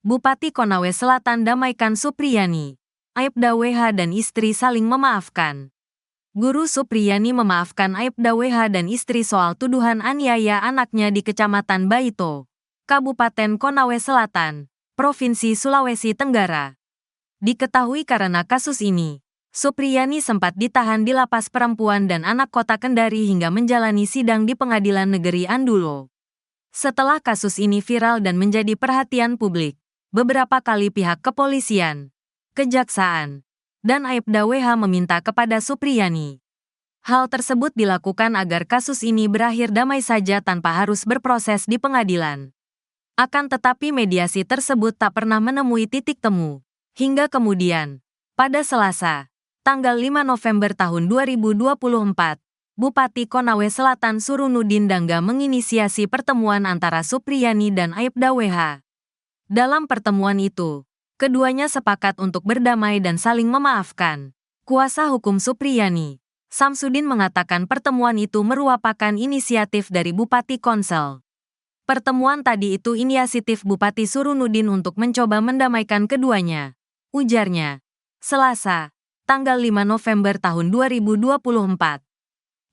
Bupati Konawe Selatan damaikan Supriyani. Aibda WH dan istri saling memaafkan. Guru Supriyani memaafkan Aibda WH dan istri soal tuduhan aniaya anaknya di Kecamatan Baito, Kabupaten Konawe Selatan, Provinsi Sulawesi Tenggara. Diketahui karena kasus ini, Supriyani sempat ditahan di Lapas Perempuan dan Anak Kota Kendari hingga menjalani sidang di Pengadilan Negeri Andulo. Setelah kasus ini viral dan menjadi perhatian publik, beberapa kali pihak kepolisian, kejaksaan, dan Aibda WH meminta kepada Supriyani. Hal tersebut dilakukan agar kasus ini berakhir damai saja tanpa harus berproses di pengadilan. Akan tetapi mediasi tersebut tak pernah menemui titik temu. Hingga kemudian, pada Selasa, tanggal 5 November tahun 2024, Bupati Konawe Selatan Surunudin Dangga menginisiasi pertemuan antara Supriyani dan Aibda WH. Dalam pertemuan itu, keduanya sepakat untuk berdamai dan saling memaafkan. Kuasa hukum Supriyani, Samsudin mengatakan pertemuan itu merupakan inisiatif dari Bupati Konsel. Pertemuan tadi itu inisiatif Bupati Surunudin untuk mencoba mendamaikan keduanya. Ujarnya, Selasa, tanggal 5 November tahun 2024.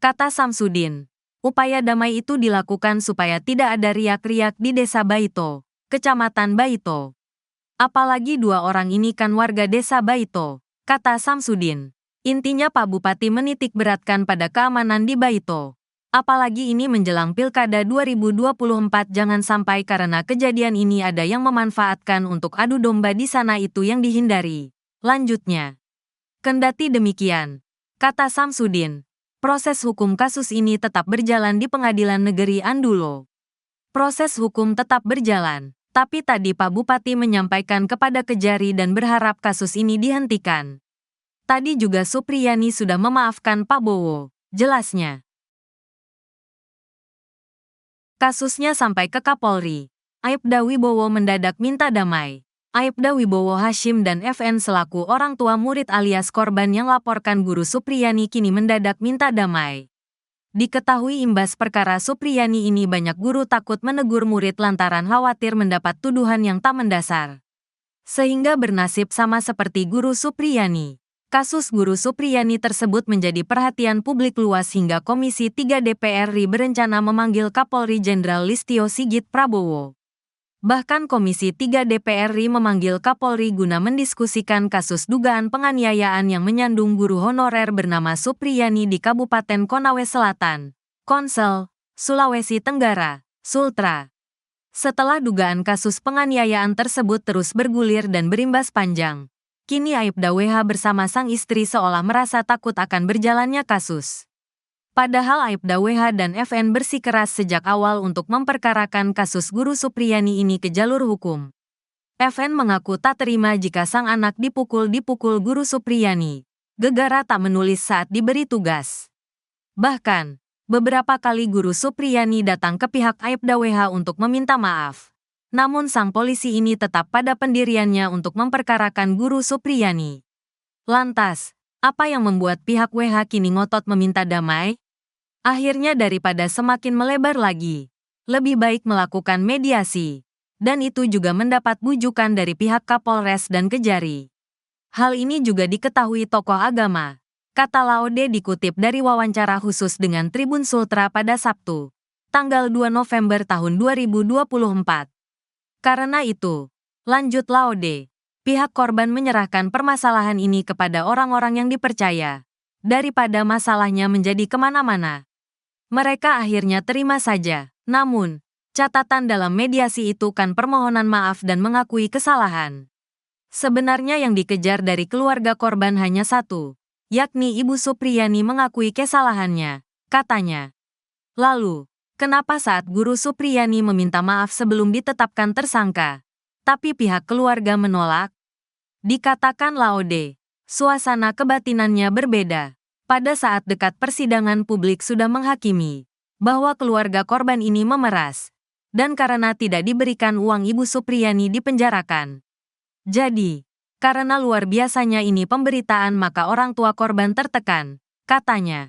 Kata Samsudin, upaya damai itu dilakukan supaya tidak ada riak-riak di Desa Baito, Kecamatan Baito. Apalagi dua orang ini kan warga Desa Baito, kata Samsudin. Intinya Pak Bupati menitik beratkan pada keamanan di Baito. Apalagi ini menjelang Pilkada 2024 jangan sampai karena kejadian ini ada yang memanfaatkan untuk adu domba di sana itu yang dihindari. Lanjutnya. Kendati demikian, kata Samsudin, proses hukum kasus ini tetap berjalan di Pengadilan Negeri Andulo. Proses hukum tetap berjalan, tapi tadi Pak Bupati menyampaikan kepada Kejari dan berharap kasus ini dihentikan. Tadi juga Supriyani sudah memaafkan Pak Bowo, jelasnya. Kasusnya sampai ke Kapolri. Aibda Wibowo mendadak minta damai. Aibda Wibowo Hashim dan FN selaku orang tua murid alias korban yang laporkan guru Supriyani kini mendadak minta damai. Diketahui imbas perkara Supriyani ini banyak guru takut menegur murid lantaran khawatir mendapat tuduhan yang tak mendasar. Sehingga bernasib sama seperti guru Supriyani. Kasus guru Supriyani tersebut menjadi perhatian publik luas hingga Komisi 3 DPR RI berencana memanggil Kapolri Jenderal Listio Sigit Prabowo. Bahkan Komisi 3 DPR RI memanggil Kapolri guna mendiskusikan kasus dugaan penganiayaan yang menyandung guru honorer bernama Supriyani di Kabupaten Konawe Selatan, Konsel, Sulawesi Tenggara, Sultra. Setelah dugaan kasus penganiayaan tersebut terus bergulir dan berimbas panjang, kini Aibda WH bersama sang istri seolah merasa takut akan berjalannya kasus. Padahal Aibda WH dan FN bersikeras sejak awal untuk memperkarakan kasus guru Supriyani ini ke jalur hukum. FN mengaku tak terima jika sang anak dipukul guru Supriyani. Gegara tak menulis saat diberi tugas. Bahkan, beberapa kali guru Supriyani datang ke pihak Aibda WH untuk meminta maaf. Namun sang polisi ini tetap pada pendiriannya untuk memperkarakan guru Supriyani. Lantas, apa yang membuat pihak WH kini ngotot meminta damai? Akhirnya daripada semakin melebar lagi, lebih baik melakukan mediasi. Dan itu juga mendapat bujukan dari pihak Kapolres dan Kejari. Hal ini juga diketahui tokoh agama, kata Laude dikutip dari wawancara khusus dengan Tribun Sultra pada Sabtu, tanggal 2 November tahun 2024. Karena itu, lanjut Laude, pihak korban menyerahkan permasalahan ini kepada orang-orang yang dipercaya, daripada masalahnya menjadi kemana-mana. Mereka akhirnya terima saja. Namun, catatan dalam mediasi itu kan permohonan maaf dan mengakui kesalahan. Sebenarnya yang dikejar dari keluarga korban hanya satu, yakni Ibu Supriyani mengakui kesalahannya, katanya. Lalu, kenapa saat guru Supriyani meminta maaf sebelum ditetapkan tersangka, tapi pihak keluarga menolak? Dikatakan Laude, suasana kebatinannya berbeda. Pada saat dekat persidangan publik sudah menghakimi bahwa keluarga korban ini memeras, dan karena tidak diberikan uang Ibu Supriyani dipenjarakan. Jadi, karena luar biasanya ini pemberitaan maka orang tua korban tertekan, katanya.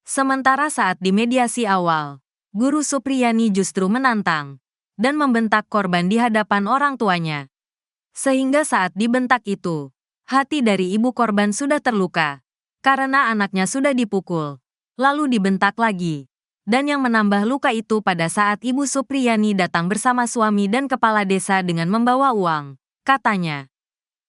Sementara saat di mediasi awal, guru Supriyani justru menantang dan membentak korban di hadapan orang tuanya. Sehingga saat dibentak itu, hati dari ibu korban sudah terluka. Karena anaknya sudah dipukul, lalu dibentak lagi. Dan yang menambah luka itu pada saat Ibu Supriyani datang bersama suami dan kepala desa dengan membawa uang, katanya.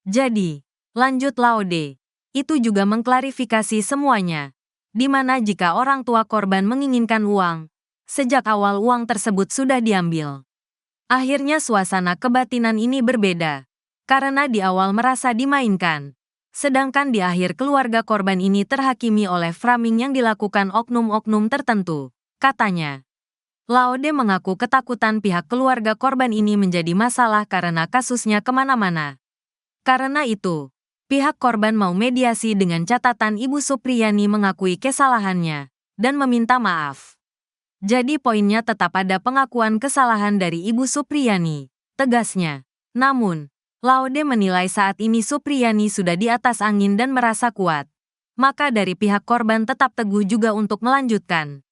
Jadi, lanjut Laude, itu juga mengklarifikasi semuanya. Di mana jika orang tua korban menginginkan uang, sejak awal uang tersebut sudah diambil. Akhirnya suasana kebatinan ini berbeda. Karena di awal merasa dimainkan. Sedangkan di akhir keluarga korban ini terhakimi oleh framing yang dilakukan oknum-oknum tertentu. Katanya. Laude mengaku ketakutan pihak keluarga korban ini menjadi masalah karena kasusnya kemana-mana. Karena itu, pihak korban mau mediasi dengan catatan Ibu Supriyani mengakui kesalahannya dan meminta maaf. Jadi poinnya tetap ada pengakuan kesalahan dari Ibu Supriyani, tegasnya. Namun, Laude menilai saat ini Supriyani sudah di atas angin dan merasa kuat. Maka dari pihak korban tetap teguh juga untuk melanjutkan.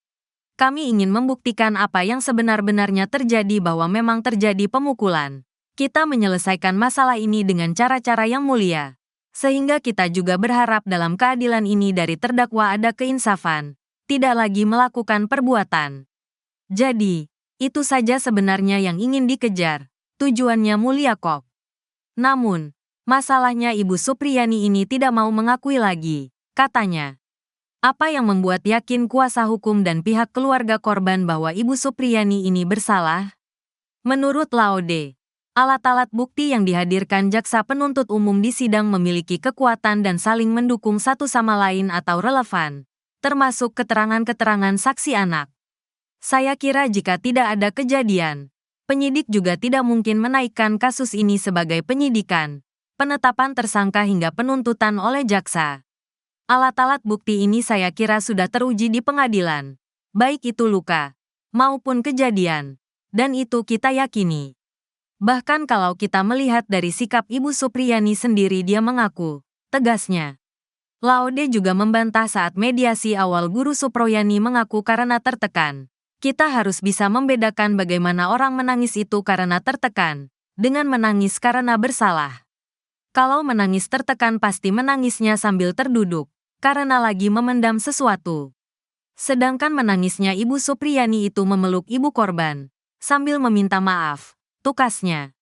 Kami ingin membuktikan apa yang sebenar-benarnya terjadi bahwa memang terjadi pemukulan. Kita menyelesaikan masalah ini dengan cara-cara yang mulia. Sehingga kita juga berharap dalam keadilan ini dari terdakwa ada keinsafan, tidak lagi melakukan perbuatan. Jadi, itu saja sebenarnya yang ingin dikejar. Tujuannya mulia kok. Namun, masalahnya Ibu Supriyani ini tidak mau mengakui lagi, katanya. Apa yang membuat yakin kuasa hukum dan pihak keluarga korban bahwa Ibu Supriyani ini bersalah? Menurut Laude, alat-alat bukti yang dihadirkan jaksa penuntut umum di sidang memiliki kekuatan dan saling mendukung satu sama lain atau relevan, termasuk keterangan-keterangan saksi anak. Saya kira jika tidak ada kejadian, penyidik juga tidak mungkin menaikkan kasus ini sebagai penyidikan, penetapan tersangka hingga penuntutan oleh jaksa. Alat-alat bukti ini saya kira sudah teruji di pengadilan, baik itu luka maupun kejadian, dan itu kita yakini. Bahkan kalau kita melihat dari sikap Ibu Supriyani sendiri dia mengaku, tegasnya. Laude juga membantah saat mediasi awal Guru Supriyani mengaku karena tertekan. Kita harus bisa membedakan bagaimana orang menangis itu karena tertekan, dengan menangis karena bersalah. Kalau menangis tertekan pasti menangisnya sambil terduduk, karena lagi memendam sesuatu. Sedangkan menangisnya Ibu Supriyani itu memeluk ibu korban, sambil meminta maaf, tukasnya.